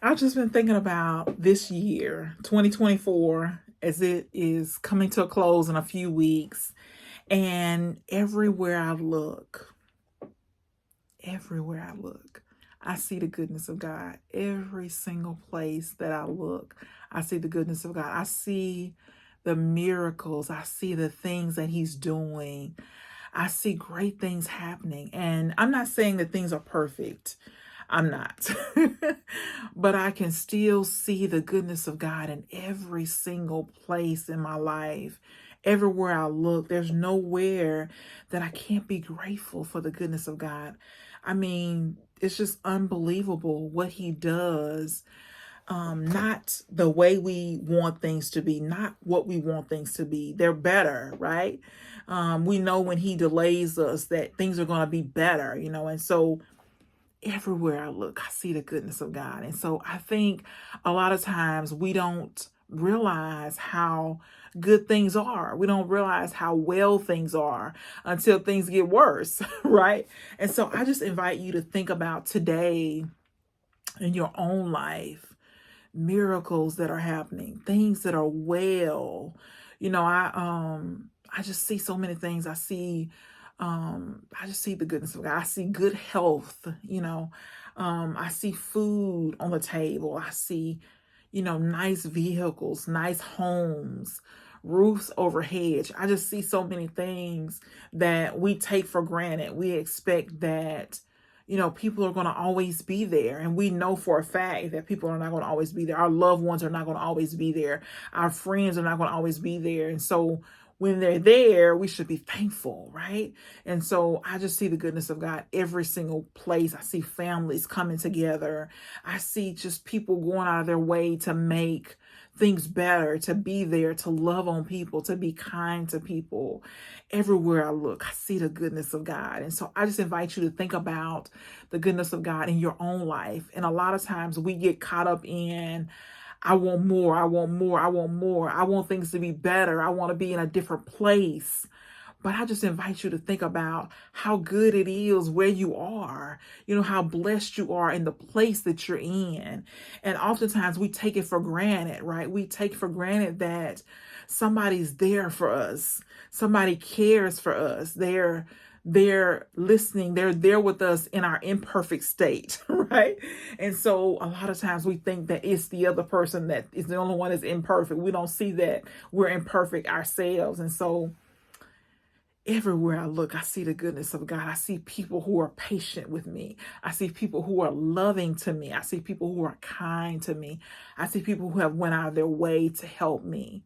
I've just been thinking about this year, 2024, as it is coming to a close in a few weeks. And everywhere I look, I see the goodness of God. Every single place that I look, I see the goodness of God. I see the miracles. I see the things that He's doing. I see great things happening. And I'm not saying that things are perfect. I'm not. But I can still see the goodness of God in every single place in my life. Everywhere I look, there's nowhere that I can't be grateful for the goodness of God. I mean, it's just unbelievable what He does. Not the way we want things to be, not what we want things to be. They're better, right? We know when He delays us that things are going to be better, and so everywhere I look, I see the goodness of God. And so I think a lot of times we don't realize how good things are. We don't realize how well things are until things get worse, right? And so I just invite you to think about today in your own life, miracles that are happening, things that are well. I just see so many things. I just see the goodness of God. I see good health, I see food on the table. I see, nice vehicles, nice homes, roofs overhead. I just see so many things that we take for granted. We expect that, people are going to always be there. And we know for a fact that people are not going to always be there. Our loved ones are not going to always be there. Our friends are not going to always be there. And so when they're there, we should be thankful, right? And so I just see the goodness of God every single place. I see families coming together. I see just people going out of their way to make things better, to be there, to love on people, to be kind to people. Everywhere I look, I see the goodness of God. And so I just invite you to think about the goodness of God in your own life. And a lot of times we get caught up in, I want more, I want more, I want more. I want things to be better. I want to be in a different place. But I just invite you to think about how good it is where you are, how blessed you are in the place that you're in. And oftentimes we take it for granted, right? We take for granted that somebody's there for us. Somebody cares for us. They're listening. They're there with us in our imperfect state, right? And so a lot of times we think that it's the other person that is the only one that's imperfect. We don't see that we're imperfect ourselves. And so everywhere I look, I see the goodness of God. I see people who are patient with me. I see people who are loving to me. I see people who are kind to me. I see people who have went out of their way to help me.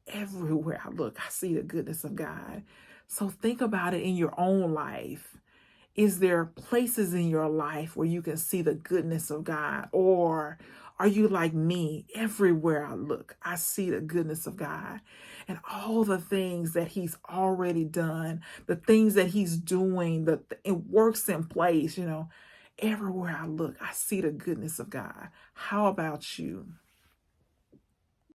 Everywhere I look, I see the goodness of God. So think about it in your own life. Is there places in your life where you can see the goodness of God? Or are you like me? Everywhere I look, I see the goodness of God and all the things that He's already done, the things that He's doing, it works in place, Everywhere I look, I see the goodness of God. How about you?